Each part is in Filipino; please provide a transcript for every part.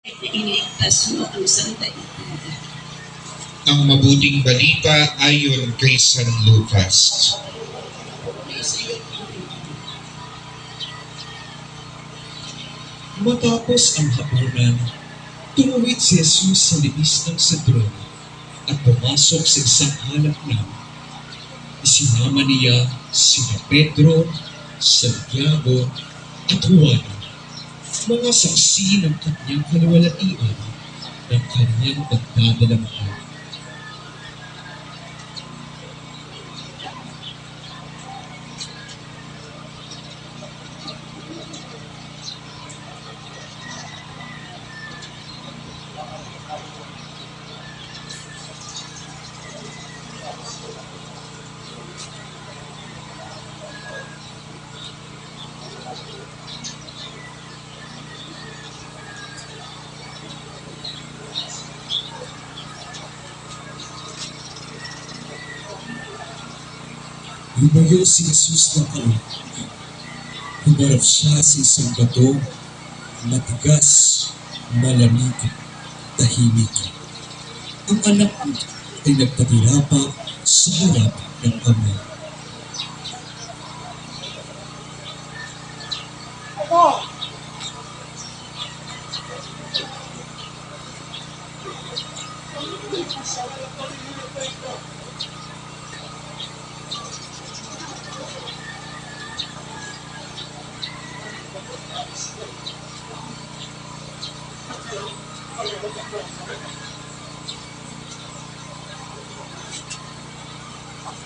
Iniligtas mo ang sandaigdig. Ang mabuting balita ayon kay San Lucas. Matapos ang hapunan, tumuwid si Jesus sa libis ng Cedron at pumasok sa isang halak na. Isinama niya sina Pedro, Santiago at Juan, mga saksi ng kanyang kaluwalhatian ng kanyang pagdadalamhati. Lumayo si Jesus ng kalit. Humarap siya sa isang bato, matigas, malamig, tahimik. Ang anak niya ay nagpatirapa sa harap ng ama.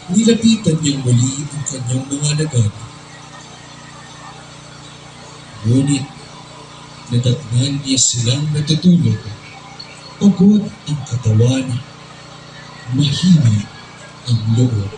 Nilapitan niyang muli ang kanyang mga alagad. Ngunit nadatnan niya silang natutulog. Pagod ang katawan, mahina ang loob.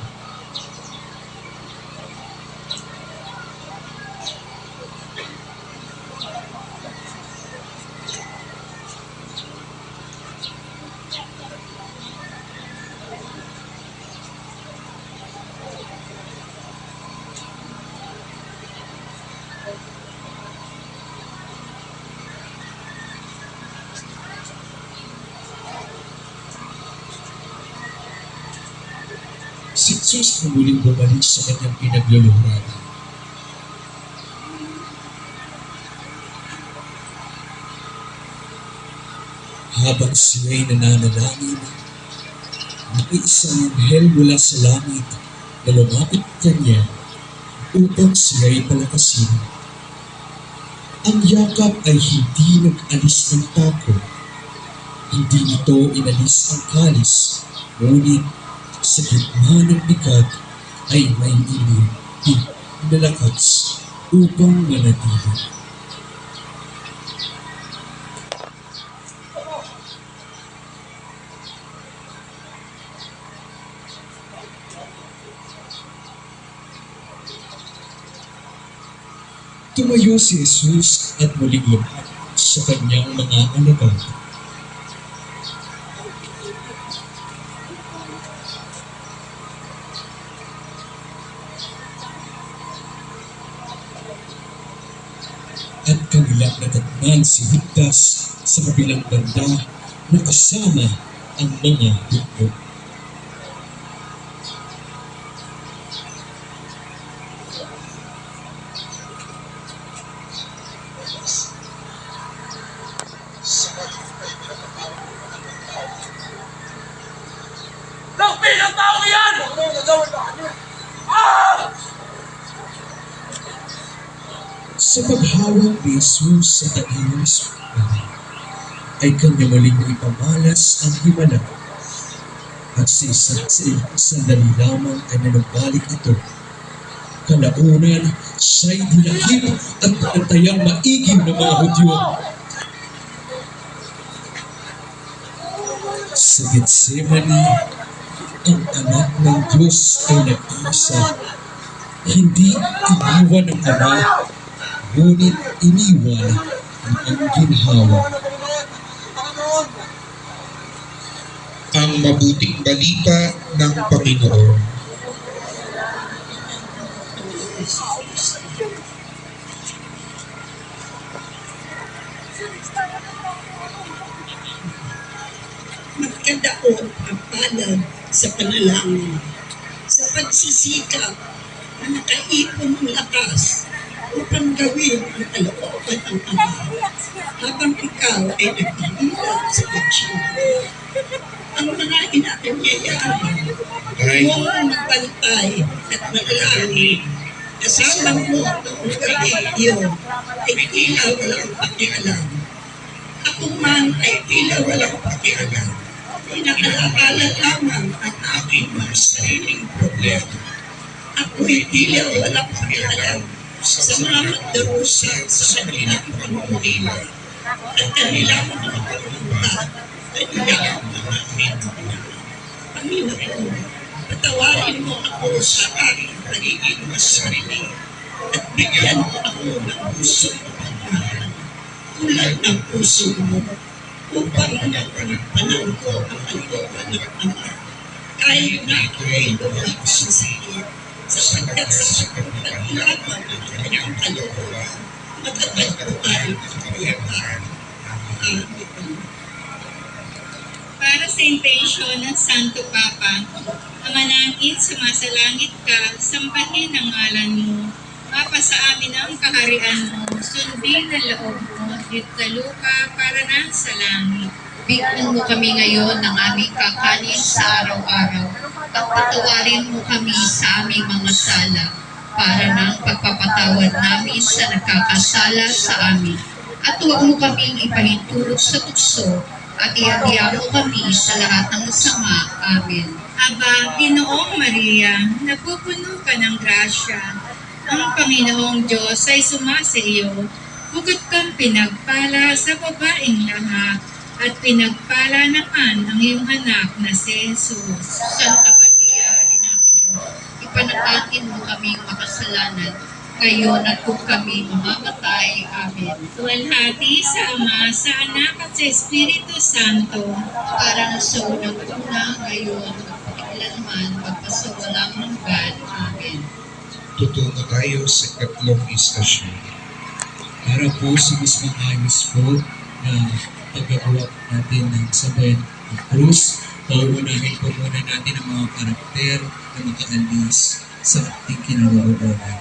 Si Jesus na muling bumalik sa kanyang pinagluluhuran. Habang siya'y nananalangin, may isang anghel mula sa langit na lumapit kanya upang siya'y palakasin. Ang yakap ay hindi nag-alis ng takot. Hindi nito inalis ang kalis, ngunit sa gitna ng bigat ay may inilid na lakas upang manatili. Tumayo si Jesus at muling lumapit sa kanyang mga alagad. At kanilang natatnan si Judas sa kabilang banda na kasama ang mga hukbo. Lakpin ang tao yan! Ah! Sa paghawak ni Jesus sa tainong espada, ay kanya muling ipamalas ang himala. At sa isang sandali lamang ay nanumbalik ito. Kalaunan, siya'y dinakip at pantayang maiging ng mga Hudyo. Sa Getsemani, ang anak ng Diyos ay nag-iisa. Hindi iniwan ng ama, ngunit iniwan ang ginhawa. Ang mabuting balita ng Panginoon. pagkadaot ang palad sa panalangin, sa pagsisikap na nakaipon ng lakas upang gawin ang kalooban ng Ama habang ikaw ay naghihirap sa pagsisikap. Ang mga inaanyayaan, Ay, huwag magbantay at manalangin na sa sambot noong gabi iyon ay tila walang pakialam. Ako man ay tila walang pakialam. Pinakalaala lamang ang aking mga sariling problema. Ako'y tila walang pakialam sa mga magdarusa sa kanilang pangungulila at kanilang mga pangungulila at kanilang mga pinagulila. Panginoon, patawarin mo ako sa aking pagiging masarili at bigyan mo ako ng puso ng pagmahal tulad ng puso mo upang napanampanan ko ang kalooban ng Ama. Kahit na ako'y lumang sa sakit, sapagkat sa pagpaglaban ng kanyang kalooban, matatagpuan ang kapayapaan. Amen. Para sa intensyon ng Santo Papa, Amanangit, sumasalangit ka, sambahin ang ngalan mo, mapa sa amin ang kaharian mo, sundin ang loob mo, dito sa lupa para na sa langit. Bigyan mo kami ngayon ng aming kakanin sa araw-araw at patawarin mo kami sa aming mga sala para ng pagpapatawad namin sa nakakasala sa amin. At huwag mo kaming ipahintulot sa tukso at iagya mo kami sa lahat ng masama. Amen. Aba, Ginoong Maria, napupuno ka ng grasya. Ang Panginoong Diyos ay sumasa iyo. Bukod kang pinagpala sa babaeng lahat, at pinagpala naman ang iyong anak na si Jesus. Santa Maria, Ina ng Diyos, ipanalangin mo kaming makasalanan, ngayon at kung kami mamamatay. Amen. Tuwalhati sa Ama, sa Anak at sa Espiritu Santo. Para sa unang-una, ngayon, at kailanman, magpasawalang hanggan. Amen. tutungo tayo sa ikatlong istasyon. Para po sa mas maayos po na paggagawa natin ng sabayan ng krus, pauunahin po muna natin ang mga karakter na makaalis sa ating kinaroroonan.